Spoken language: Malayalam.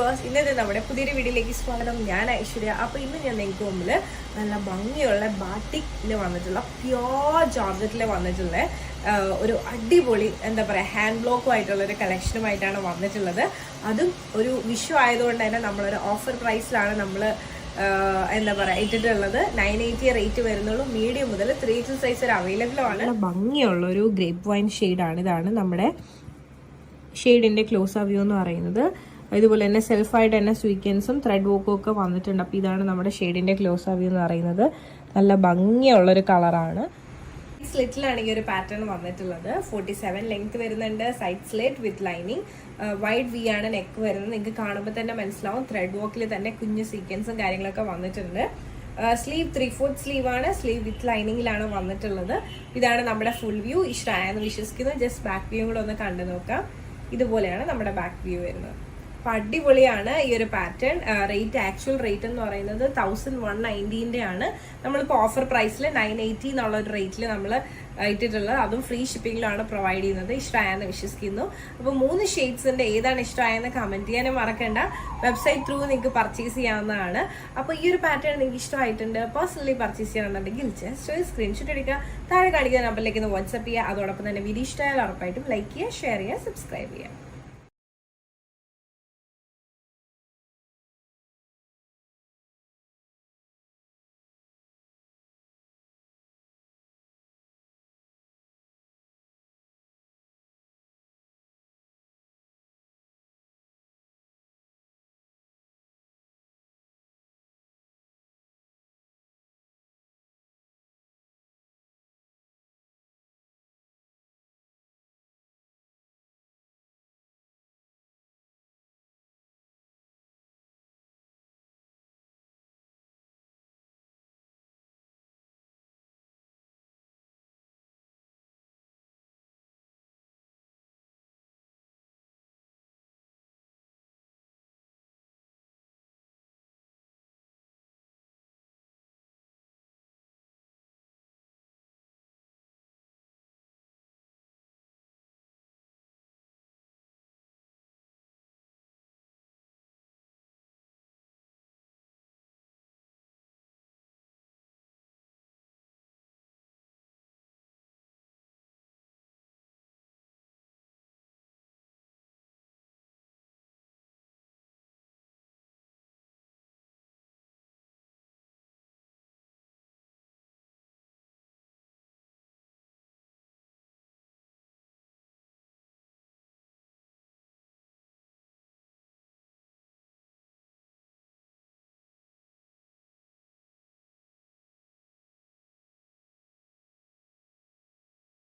വ്യൂവേഴ്സ്, ഇന്നത്തെ നമ്മുടെ പുതിയൊരു വീഡിയോയിലേക്ക് സ്വാഗതം. ഞാൻ ഐശ്വര്യ. അപ്പോൾ ഇന്ന് ഞാൻ നിങ്ങൾക്ക് മുമ്പിൽ നല്ല ഭംഗിയുള്ള ബാട്ടിക്കിൽ വന്നിട്ടുള്ള പ്യോർ ജോർജറ്റിൽ വന്നിട്ടുള്ള ഒരു അടിപൊളി എന്താ പറയുക ഹാൻഡ് ബ്ലോക്കുമായിട്ടുള്ള ഒരു കളക്ഷനുമായിട്ടാണ് വന്നിട്ടുള്ളത്. അതും ഒരു വിഷു ആയതുകൊണ്ട് തന്നെ നമ്മളൊരു ഓഫർ പ്രൈസിലാണ് നമ്മൾ എന്താ പറയുക ഇട്ടിട്ടുള്ളത്. 980 റേറ്റ് വരുന്നുള്ളൂ. മീഡിയം മുതൽ 3 സൈസ് വരെ അവൈലബിൾ ആണ്. ഭംഗിയുള്ള ഒരു ഗ്രേപ്പ് വൈൻ ഷെയ്ഡാണ്. ഇതാണ് നമ്മുടെ ഷെയ്ഡിൻ്റെ ക്ലോസ് ആ വ്യൂ എന്ന് പറയുന്നത്. ഇതുപോലെ തന്നെ സെൽഫായിട്ട് തന്നെ സ്വീക്വൻസും ത്രെഡ് വർക്കും ഒക്കെ വന്നിട്ടുണ്ട്. അപ്പോൾ ഇതാണ് നമ്മുടെ ഷെയ്ഡിൻ്റെ ക്ലോസ് ആ വ്യൂ എന്ന് പറയുന്നത്. നല്ല ഭംഗിയുള്ളൊരു കളറാണ്. സ്ലിറ്റിലാണ് ഈ ഒരു പാറ്റേൺ വന്നിട്ടുള്ളത്. 47 ലെങ്ത് വരുന്നുണ്ട്. Side slit with lining. Wide V ആണ് നെക്ക് വരുന്നത്. നിങ്ങൾക്ക് കാണുമ്പോൾ തന്നെ മനസ്സിലാവും. ത്രെഡ് വർക്കിൽ തന്നെ കുഞ്ഞു സീക്വൻസും കാര്യങ്ങളൊക്കെ വന്നിട്ടുണ്ട്. സ്ലീവ് 3/4 സ്ലീവ് ആണ്. സ്ലീവ് വിത്ത് ലൈനിങ്ങിലാണ് വന്നിട്ടുള്ളത്. ഇതാണ് നമ്മുടെ ഫുൾ വ്യൂ. ഇഷ്ടമായെന്ന് വിശ്വസിക്കുന്നു. ജസ്റ്റ് ബാക്ക് വ്യൂ കൂടെ ഒന്ന് കണ്ടു നോക്കാം. ഇതുപോലെയാണ് നമ്മുടെ ബാക്ക് വ്യൂ വരുന്നത്. അപ്പം അടിപൊളിയാണ് ഈ ഒരു പാറ്റേൺ. റേറ്റ് ആക്ച്വൽ റേറ്റ് എന്ന് പറയുന്നത് 1190 ആണ്. നമ്മളിപ്പോൾ ഓഫർ പ്രൈസിൽ 980 എന്നുള്ള ഒരു റേറ്റിൽ നമ്മൾ ഇട്ടിട്ടുള്ളത്. അതും ഫ്രീ ഷിപ്പിങ്ങിലാണ് പ്രൊവൈഡ് ചെയ്യുന്നത്. ഇഷ്ടമായെന്ന് വിശ്വസിക്കുന്നു. അപ്പോൾ 3 ഷെയ്ഡ്സിൻ്റെ ഏതാണ് ഇഷ്ടമായെന്ന് കമൻറ്റ് ചെയ്യാനും മറക്കണ്ട. വെബ്സൈറ്റ് ത്രൂ നിങ്ങൾക്ക് പർച്ചേസ് ചെയ്യാവുന്നതാണ്. അപ്പോൾ ഈ ഒരു പാറ്റേൺ നിങ്ങൾക്ക് ഇഷ്ടമായിട്ടുണ്ട്, പേഴ്സണലി പർച്ചേസ് ചെയ്യണമെന്നുണ്ടെങ്കിൽ ജസ്റ്റ് സ്ക്രീൻഷോട്ട് എടുക്കുക. താഴെ കാണിക്കുന്ന നമ്പറിലേക്ക് ഒന്ന് വാട്സപ്പ് ചെയ്യുക. അതോടൊപ്പം തന്നെ വീഡിയോ ഇഷ്ടമായാൽ ഉറപ്പായിട്ടും ലൈക്ക് ചെയ്യുക, ഷെയർ ചെയ്യുക, സബ്സ്ക്രൈബ് ചെയ്യുക.